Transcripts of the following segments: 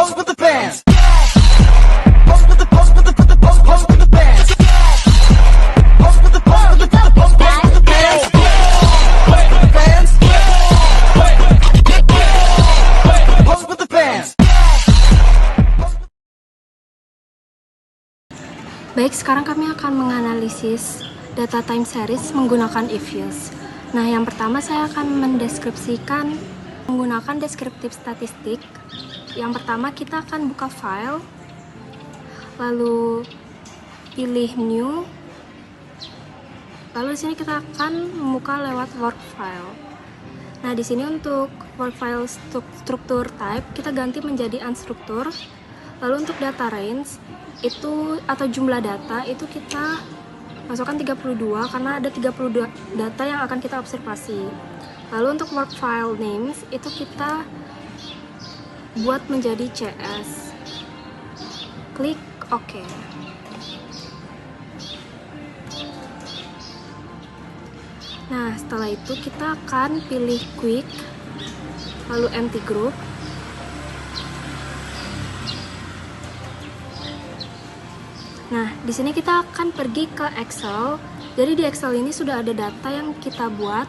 pose with the bands. Pose with the pose with the pose with the bands. Pose with the pose with the pose with the bands. Pose with the bands. Pose with the bands. Baik, sekarang kami akan menganalisis data time series menggunakan if-use. Nah, yang pertama saya akan mendeskripsikan menggunakan deskriptif statistik. Yang pertama kita akan buka file, lalu pilih new, lalu di sini kita akan membuka lewat work file. Nah, di sini untuk work file struktur type kita ganti menjadi unstruktur. Lalu untuk data range itu atau jumlah data itu kita masukkan 32 karena ada 32 data yang akan kita observasi. Lalu untuk work file names itu kita buat menjadi CS. Klik OK. Nah, setelah itu kita akan pilih quick, lalu empty group. Nah, di sini kita akan pergi ke Excel. Jadi di Excel ini sudah ada data yang kita buat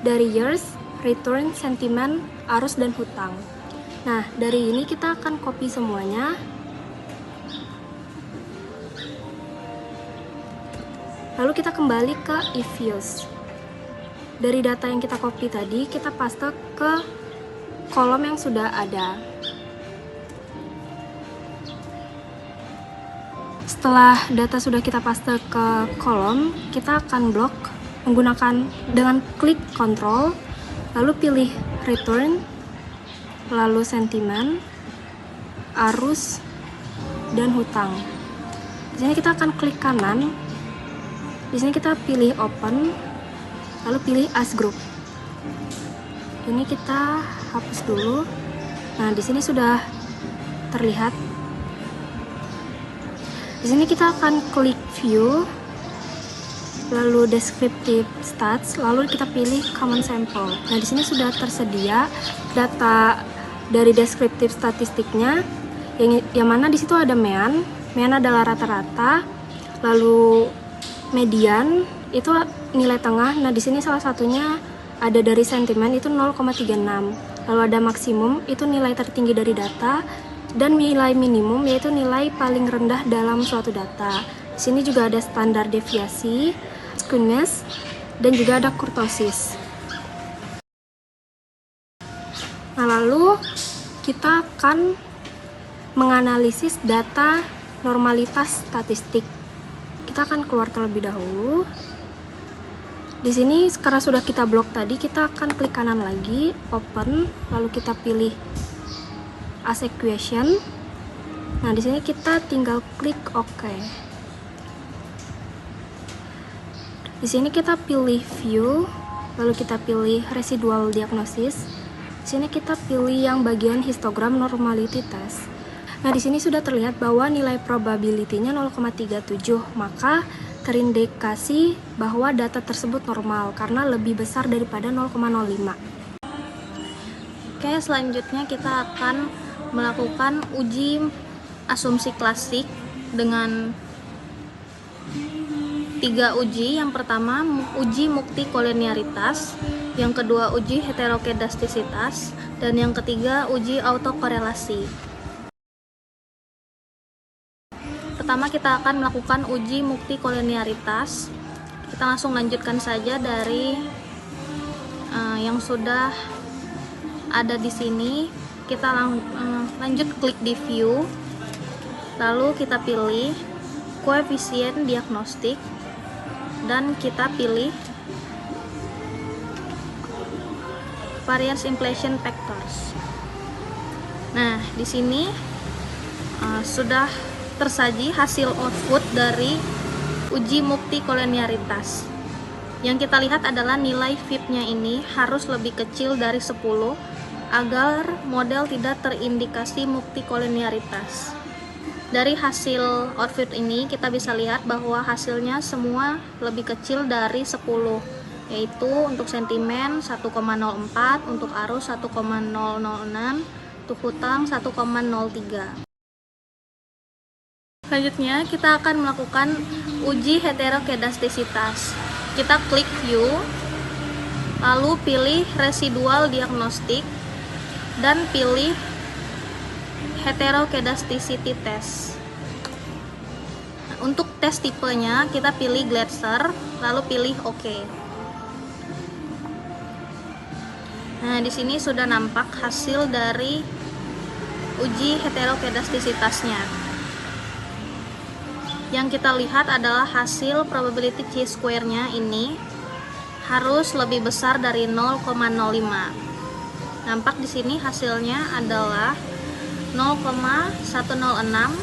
dari years, return, sentiment, arus, dan hutang. Nah, dari ini kita akan copy semuanya. Lalu kita kembali ke if-use. Dari data yang kita copy tadi, kita paste ke kolom yang sudah ada. Setelah data sudah kita paste ke kolom, kita akan blok menggunakan dengan klik Ctrl, lalu pilih return, lalu sentiment, arus, dan hutang. Di sini kita akan klik kanan. Di sini kita pilih open, lalu pilih as group. Ini kita hapus dulu. Nah, di sini sudah terlihat. Di sini kita akan klik view, lalu descriptive stats, lalu kita pilih common sample. Nah, di sini sudah tersedia data dari descriptive statistiknya, yang mana di situ ada mean adalah rata-rata, lalu median itu nilai tengah. Nah, di sini salah satunya ada dari sentiment itu 0,36. Lalu ada maksimum itu nilai tertinggi dari data, dan nilai minimum yaitu nilai paling rendah dalam suatu data. Di sini juga ada standar deviasi, skewness, dan juga ada kurtosis. Nah, lalu kita akan menganalisis data normalitas statistik. Kita akan keluar terlebih dahulu. Di sini karena sudah kita blok tadi, kita akan klik kanan lagi, open, lalu kita pilih as equation. Nah, di sini kita tinggal klik OK. Di sini kita pilih view, lalu kita pilih residual diagnosis. Di sini kita pilih yang bagian histogram normality test. Nah, di sini sudah terlihat bahwa nilai probability-nya 0,37, maka terindikasi bahwa data tersebut normal karena lebih besar daripada 0,05. Oke, selanjutnya kita akan melakukan uji asumsi klasik dengan 3 uji. Yang pertama uji multikolinearitas, yang kedua uji heterokedastisitas, dan yang ketiga uji autokorelasi. Pertama kita akan melakukan uji multikolinearitas. Kita langsung lanjutkan saja dari yang sudah ada di sini. Kita lanjut klik di view, lalu kita pilih koefisien diagnostik, dan kita pilih variance inflation factors. Nah, di sini sudah tersaji hasil output dari uji multikolinearitas. Yang kita lihat adalah nilai VIP-nya ini harus lebih kecil dari 10 agar model tidak terindikasi multikolinearitas. Dari hasil output ini kita bisa lihat bahwa hasilnya semua lebih kecil dari 10, yaitu untuk sentimen 1,04, untuk arus 1,006, untuk hutang 1,03. Selanjutnya kita akan melakukan uji heterokedastisitas. Kita klik view, lalu pilih residual diagnostik dan pilih heterokedasticity test. Untuk tes tipenya kita pilih Glatzer, lalu pilih OK. Nah, di sini sudah nampak hasil dari uji heterokedastisitasnya. Yang kita lihat adalah hasil probability chi-square-nya ini harus lebih besar dari 0,05. Nampak di sini hasilnya adalah 0,106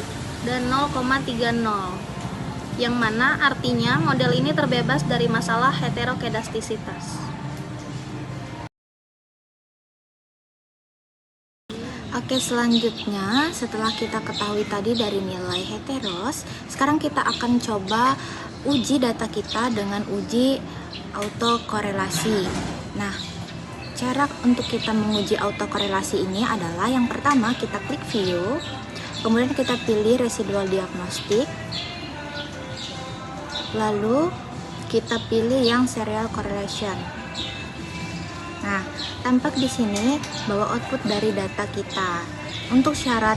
dan 0,30. Yang mana artinya model ini terbebas dari masalah heterokedastisitas. Oke, selanjutnya setelah kita ketahui tadi dari nilai heteros, sekarang kita akan coba uji data kita dengan uji autokorelasi. Nah, cara untuk kita menguji autokorelasi ini adalah yang pertama kita klik view, kemudian kita pilih residual diagnostik, lalu kita pilih yang serial correlation. Nah, tampak di sini bahwa output dari data kita. Untuk syarat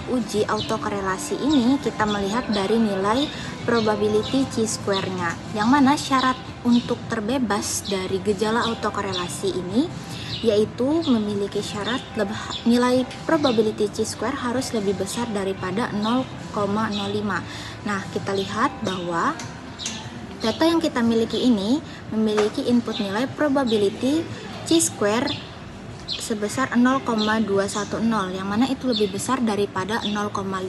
uji autokorelasi ini kita melihat dari nilai probability chi-square-nya. Yang mana syarat untuk terbebas dari gejala autokorelasi ini yaitu memiliki syarat nilai probability chi-square harus lebih besar daripada 0,05. Nah, kita lihat bahwa data yang kita miliki ini memiliki input nilai probability chi-square sebesar 0,210, yang mana itu lebih besar daripada 0,05.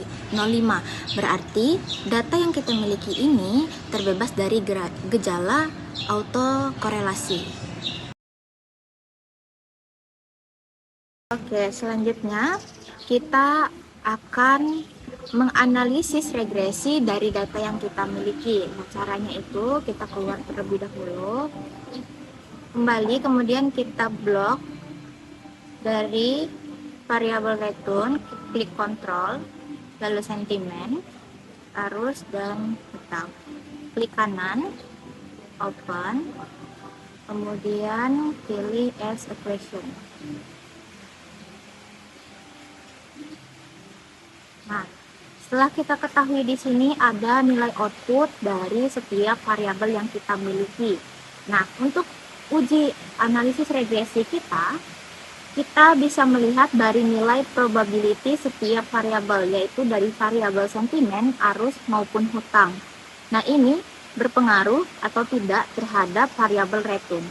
Berarti data yang kita miliki ini terbebas dari gejala autokorelasi. Oke, selanjutnya kita akan menganalisis regresi dari data yang kita miliki. Nah, caranya itu kita keluar terlebih dahulu, kembali, kemudian kita blok dari variabel return, klik kontrol, lalu sentimen, arus, dan hutang. Klik kanan, open, kemudian pilih as equation. Nah, setelah kita ketahui di sini ada nilai output dari setiap variabel yang kita miliki. Nah, untuk uji analisis regresi kita bisa melihat dari nilai probability setiap variabel, yaitu dari variabel sentimen, arus, maupun hutang. Nah, ini berpengaruh atau tidak terhadap variabel return.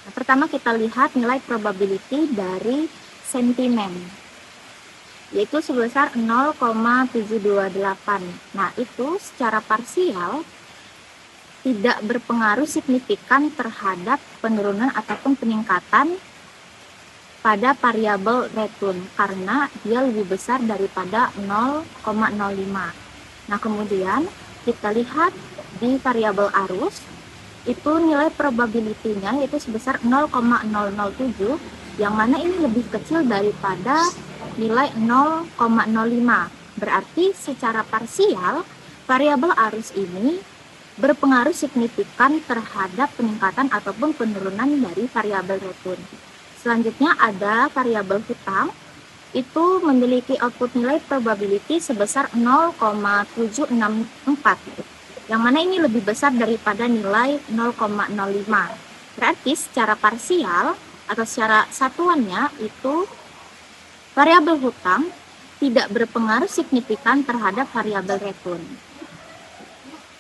Nah, pertama kita lihat nilai probability dari sentimen, yaitu sebesar 0,728. Nah, itu secara parsial tidak berpengaruh signifikan terhadap penurunan ataupun peningkatan pada variabel return karena dia lebih besar daripada 0,05. Nah, kemudian kita lihat di variabel arus, itu nilai probability-nya yaitu sebesar 0,007, yang mana ini lebih kecil daripada nilai 0,05. Berarti secara parsial variabel arus ini berpengaruh signifikan terhadap peningkatan ataupun penurunan dari variabel return. Selanjutnya ada variabel hutang, itu memiliki output nilai probability sebesar 0,764, yang mana ini lebih besar daripada nilai 0,05. Berarti secara parsial atau secara satuannya itu variabel hutang tidak berpengaruh signifikan terhadap variabel return.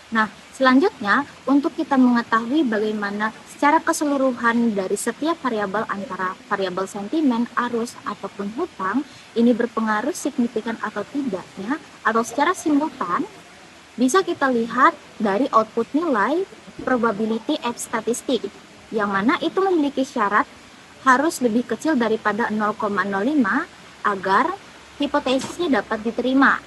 Nah, selanjutnya untuk kita mengetahui bagaimana secara keseluruhan dari setiap variabel antara variabel sentimen, arus, ataupun hutang ini berpengaruh signifikan atau tidaknya, atau secara simultan, bisa kita lihat dari output nilai probability F statistik, yang mana itu memiliki syarat harus lebih kecil daripada 0,05 agar hipotesisnya dapat diterima.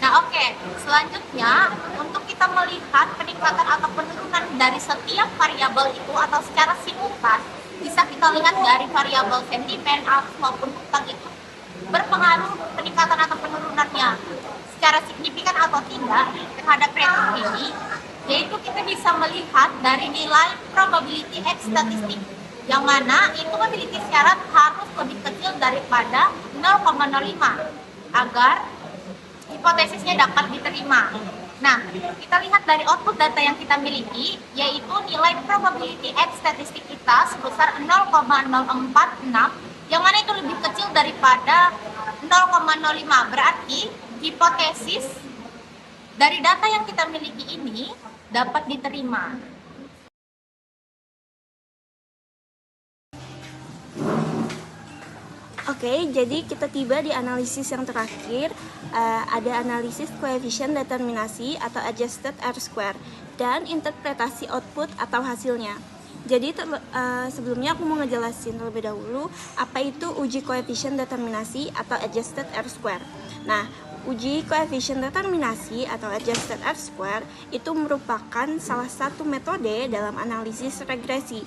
Nah, oke, selanjutnya untuk kita melihat peningkatan atau penurunan dari setiap variabel itu atau secara simultan, bisa kita lihat dari variabel sentimen, arus maupun hutang itu berpengaruh peningkatan atau penurunannya secara signifikan atau tidak terhadap return ini, yaitu kita bisa melihat dari nilai probability X statistik, yang mana itu memiliki syarat harus lebih kecil daripada 0,05 agar hipotesisnya dapat diterima. Nah, kita lihat dari output data yang kita miliki, yaitu nilai probability X statistik kita sebesar 0,046, yang mana itu lebih kecil daripada 0,05. Berarti hipotesis dari data yang kita miliki ini dapat diterima. Oke, jadi kita tiba di analisis yang terakhir. Ada analisis koefisien determinasi atau adjusted R-square dan interpretasi output atau hasilnya. Jadi sebelumnya aku mau ngejelasin terlebih dahulu apa itu uji koefisien determinasi atau adjusted R-square. Nah, uji koefisien determinasi atau adjusted R-square itu merupakan salah satu metode dalam analisis regresi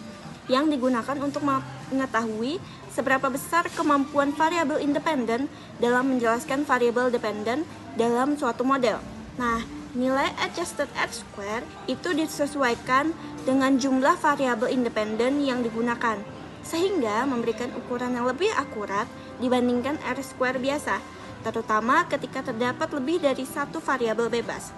yang digunakan untuk mengetahui seberapa besar kemampuan variabel independen dalam menjelaskan variabel dependen dalam suatu model. Nah, nilai adjusted R-square itu disesuaikan dengan jumlah variabel independen yang digunakan, sehingga memberikan ukuran yang lebih akurat dibandingkan R-square biasa, terutama ketika terdapat lebih dari satu variabel bebas.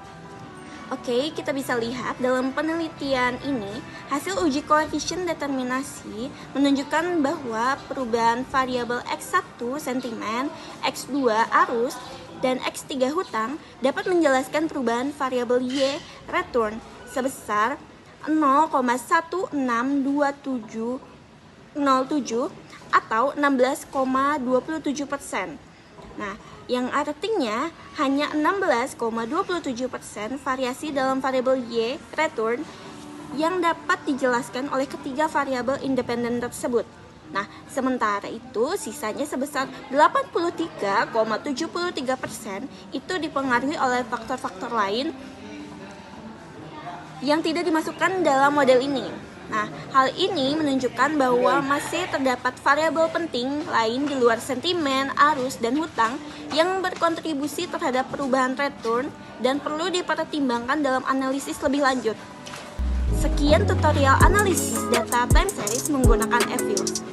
Oke, kita bisa lihat dalam penelitian ini, hasil uji koefisien determinasi menunjukkan bahwa perubahan variabel X1 sentimen, X2 arus, dan X3 hutang dapat menjelaskan perubahan variabel Y return sebesar 0,162707 atau 16,27%. Nah, yang artinya hanya 16,27% variasi dalam variabel Y return yang dapat dijelaskan oleh ketiga variabel independen tersebut. Nah, sementara itu sisanya sebesar 83,73% itu dipengaruhi oleh faktor-faktor lain yang tidak dimasukkan dalam model ini. Nah, hal ini menunjukkan bahwa masih terdapat variabel penting lain di luar sentimen, arus, dan hutang yang berkontribusi terhadap perubahan return dan perlu dipertimbangkan dalam analisis lebih lanjut. Sekian tutorial analisis data time series menggunakan F-Views.